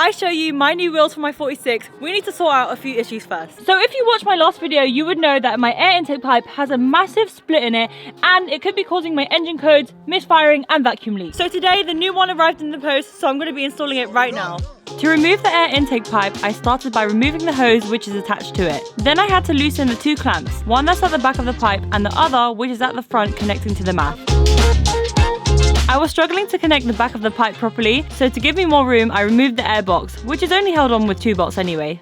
I show you my new wheels for my 46, we need to sort out a few issues first. So if you watched my last video, you would know that my air intake pipe has a massive split in it, and it could be causing my engine codes, misfiring and vacuum leaks. So today the new one arrived in the post, so I'm going to be installing it right now. To remove the air intake pipe, I started by removing the hose which is attached to it. Then I had to loosen the two clamps, one that's at the back of the pipe and the other which is at the front connecting to the mouth. I was struggling to connect the back of the pipe properly, so to give me more room, I removed the air box, which is only held on with two bolts anyway.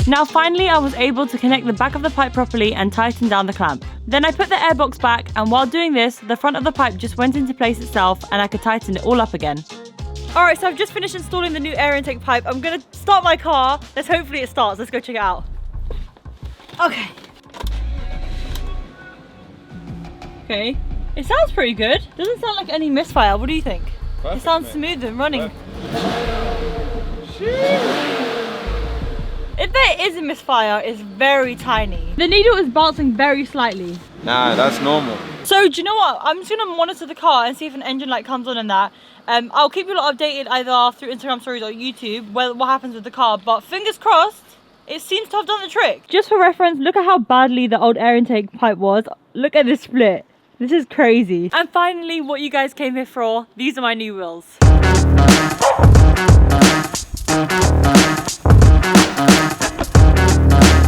Now finally I was able to connect the back of the pipe properly and tighten down the clamp. Then I put the air box back, and while doing this, the front of the pipe just went into place itself and I could tighten it all up again. Alright, so I've just finished installing the new air intake pipe. I'm gonna start my car. Hopefully it starts. Let's go check it out. Okay. Okay. It sounds pretty good. Doesn't sound like any misfire. What do you think? Perfect, it sounds smooth and running. If there is a misfire, it's very tiny. The needle is bouncing very slightly. Nah, that's normal. So do you know what? I'm just gonna monitor the car and see if an engine light comes on and that. I'll keep you lot updated either through Instagram stories or YouTube what happens with the car, but fingers crossed, it seems to have done the trick. Just for reference, look at how badly the old air intake pipe was. Look at this split. This is crazy. And finally, what you guys came here for, these are my new wheels.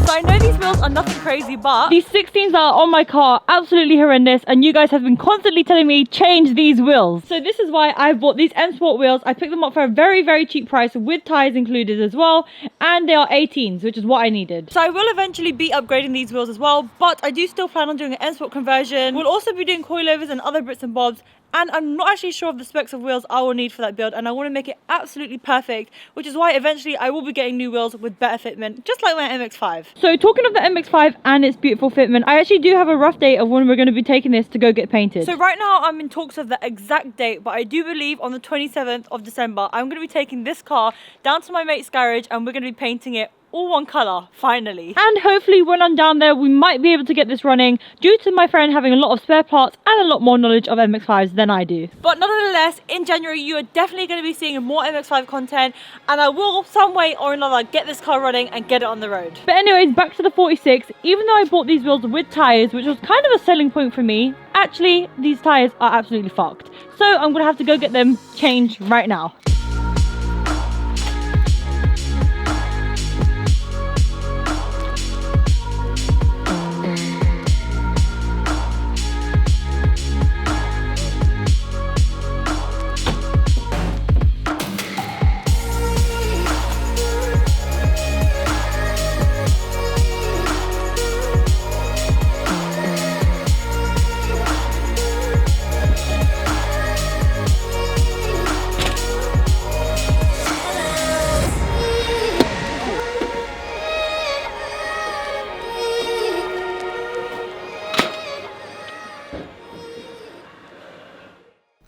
So I know these wheels are nothing crazy, but these 16s that are on my car, absolutely horrendous, and you guys have been constantly telling me change these wheels. So this is why I bought these M Sport wheels. I picked them up for a very, very cheap price with tires included as well, and they are 18s, which is what I needed. So I will eventually be upgrading these wheels as well, but I do still plan on doing an M Sport conversion. We'll also be doing coilovers and other bits and bobs. And I'm not actually sure of the specs of wheels I will need for that build, and I want to make it absolutely perfect, which is why eventually I will be getting new wheels with better fitment, just like my MX-5. So talking of the MX-5 and its beautiful fitment, I actually do have a rough date of when we're going to be taking this to go get painted. So right now I'm in talks of the exact date, but I do believe on the 27th of December, I'm going to be taking this car down to my mate's garage and we're going to be painting it all one colour, finally. And hopefully when I'm down there, we might be able to get this running due to my friend having a lot of spare parts and a lot more knowledge of MX-5s than I do. But nonetheless, in January, you are definitely going to be seeing more MX-5 content, and I will, some way or another, get this car running and get it on the road. But anyways, back to the 46. Even though I bought these wheels with tyres, which was kind of a selling point for me, actually, these tyres are absolutely fucked. So I'm going to have to go get them changed right now.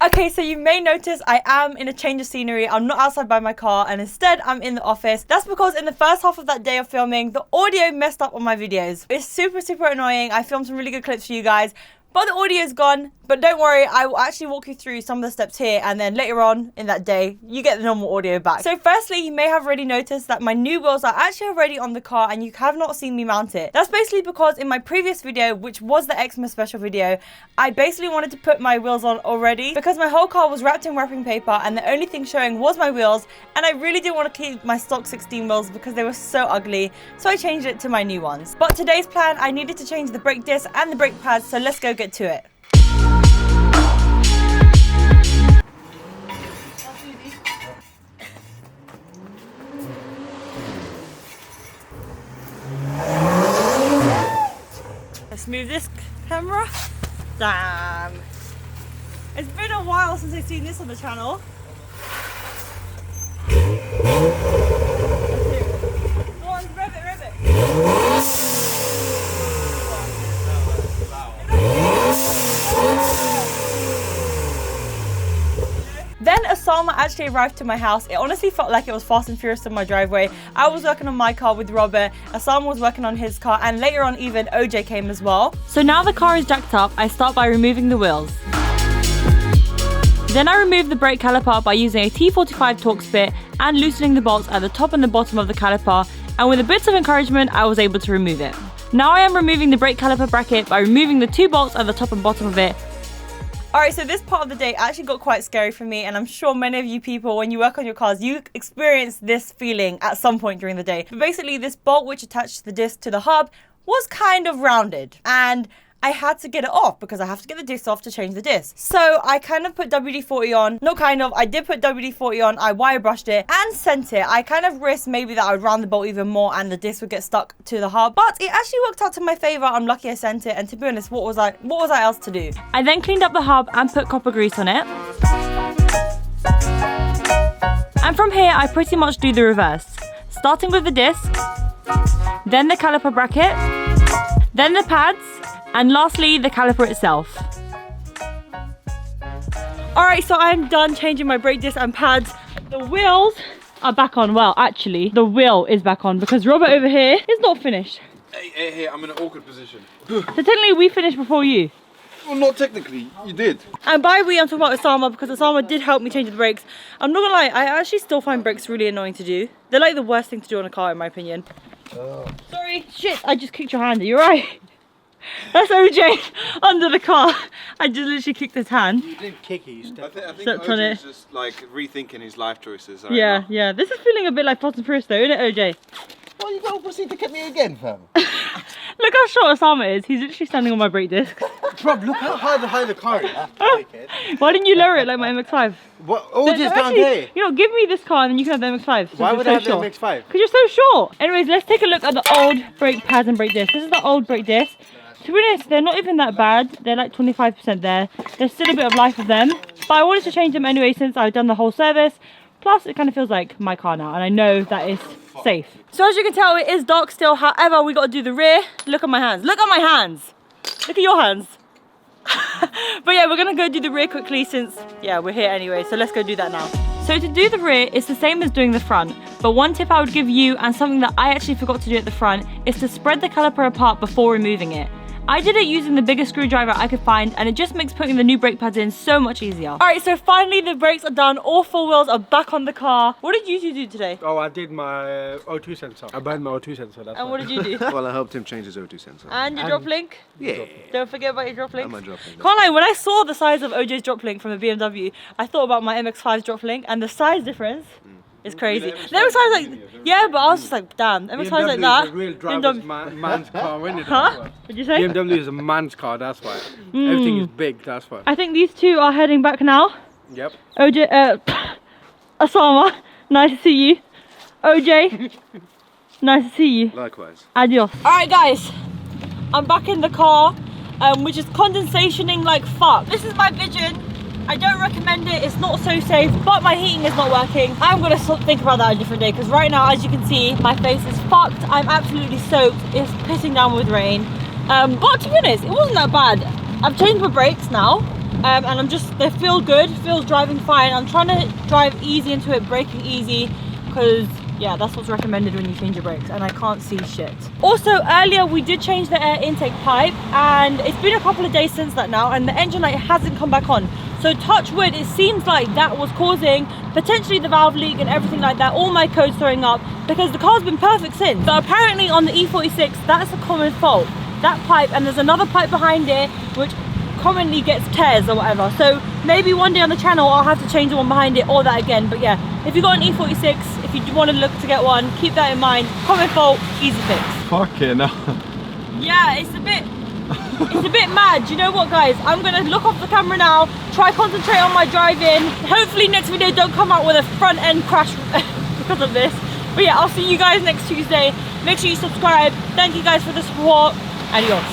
Okay, so you may notice I am in a change of scenery. I'm not outside by my car and instead I'm in the office. That's because in the first half of that day of filming, the audio messed up on my videos. It's super, super annoying. I filmed some really good clips for you guys, but the audio is gone. But don't worry, I will actually walk you through some of the steps here, and then later on in that day, you get the normal audio back. So firstly, you may have already noticed that my new wheels are actually already on the car and you have not seen me mount it. That's basically because in my previous video, which was the Xmas special video, I basically wanted to put my wheels on already because my whole car was wrapped in wrapping paper and the only thing showing was my wheels, and I really didn't want to keep my stock 16 wheels because they were so ugly, so I changed it to my new ones. But today's plan, I needed to change the brake disc and the brake pads, so let's go get to it. Let's move this camera. Damn. It's been a while since I've seen this on the channel. Go on, rev it. Then Osama actually arrived to my house. It honestly felt like it was Fast and Furious in my driveway. I was working on my car with Robert, Osama was working on his car, and later on even OJ came as well. So now the car is jacked up, I start by removing the wheels. Then I removed the brake caliper by using a T45 Torx bit and loosening the bolts at the top and the bottom of the caliper, and with a bit of encouragement I was able to remove it. Now I am removing the brake caliper bracket by removing the 2 bolts at the top and bottom of it. Alright, so this part of the day actually got quite scary for me, and I'm sure many of you people, when you work on your cars, you experience this feeling at some point during the day. But basically, this bolt which attached the disc to the hub was kind of rounded, and I had to get it off because I have to get the disc off to change the disc. So I kind of put WD-40 on, not kind of, I did put WD-40 on, I wire brushed it and sent it. I kind of risked maybe that I would round the bolt even more and the disc would get stuck to the hub, but it actually worked out to my favor. I'm lucky I sent it, and to be honest, what was I else to do? I then cleaned up the hub and put copper grease on it. And from here, I pretty much do the reverse, starting with the disc, then the caliper bracket, then the pads, and lastly, the caliper itself. Alright, so I'm done changing my brake disc and pads. The wheels are back on. Well, actually, the wheel is back on because Robert over here is not finished. Hey, I'm in an awkward position. So technically, we finished before you. Well, not technically, you did. And by we, I'm talking about Osama, because Osama did help me change the brakes. I'm not gonna lie, I actually still find brakes really annoying to do. They're like the worst thing to do on a car, in my opinion. Sorry, shit, I just kicked your hand. Are you right? That's OJ under the car. I just literally kicked his hand. You didn't kick it, you stepped. I think OJ's just like rethinking his life choices. Yeah. This is feeling a bit like Fast and Furious though, isn't it, OJ? Well, you gotta proceed to kick me again, fam. Look how short Osama is. He's literally standing on my brake disc. Bro, look how high the car is. Why didn't you lower it like my MX-5? What? OJ's down there. You know, give me this car and then you can have the MX-5. Why would I have the MX-5? Because you're so short. Anyways, let's take a look at the old brake pads and brake discs. This is the old brake disc. To be honest, they're not even that bad. They're like 25% there. There's still a bit of life of them. But I wanted to change them anyway since I've done the whole service. Plus, it kind of feels like my car now, and I know that is safe. So as you can tell, it is dark still. However, we got to do the rear. Look at my hands. Look at my hands. Look at your hands. But yeah, we're going to go do the rear quickly since, yeah, we're here anyway. So let's go do that now. So to do the rear, it's the same as doing the front. But one tip I would give you, and something that I actually forgot to do at the front, is to spread the caliper apart before removing it. I did it using the biggest screwdriver I could find, and it just makes putting the new brake pads in so much easier. Alright, so finally the brakes are done. All 4 wheels are back on the car. What did you two do today? Oh, I did my O2 sensor. I burned my O2 sensor. That's and what did you do? Well, I helped him change his O2 sensor. And your drop link? Yeah. Don't forget about your drop link. And my drop link. Can't lie, when I saw the size of OJ's drop link from the BMW, I thought about my MX-5's drop link, and the size difference is crazy. The MX-5 is like, yeah, but I was just like, damn, MX-5 is like that. BMW is a real driver's man's car, isn't it? Huh? What'd you say? BMW is a man's car, that's why. Everything is big, that's why. I think these two are heading back now. Yep. OJ, Osama, nice to see you. OJ, nice to see you. Likewise. Adios. Alright guys, I'm back in the car, which is condensationing like fuck. This is my Vision. I don't recommend it, it's not so safe, but my heating is not working. I'm gonna think about that a different day, because right now, as you can see, my face is fucked. I'm absolutely soaked. It's pissing down with rain. But to be honest, it wasn't that bad. I've changed my brakes now, and they feel good, feels driving fine. I'm trying to drive easy into it, braking easy, because yeah, that's what's recommended when you change your brakes, and I can't see shit. Also, earlier we did change the air intake pipe, and it's been a couple of days since that now, and the engine light hasn't come back on. So touch wood, it seems like that was causing potentially the valve leak and everything like that, all my codes throwing up, because the car's been perfect since. But apparently on the E46, that's a common fault. That pipe, and there's another pipe behind it, which commonly gets tears or whatever. So maybe one day on the channel, I'll have to change the one behind it or that again. But yeah, if you got an E46, if you want to look to get one, keep that in mind. Common fault, easy fix. Fucking hell. Yeah, it's a bit mad. You know what, guys? I'm gonna look off the camera now, try concentrate on my driving. Hopefully next video don't come out with a front end crash because of this. But yeah, I'll see you guys next Tuesday. Make sure you subscribe. Thank you guys for the support. Adios.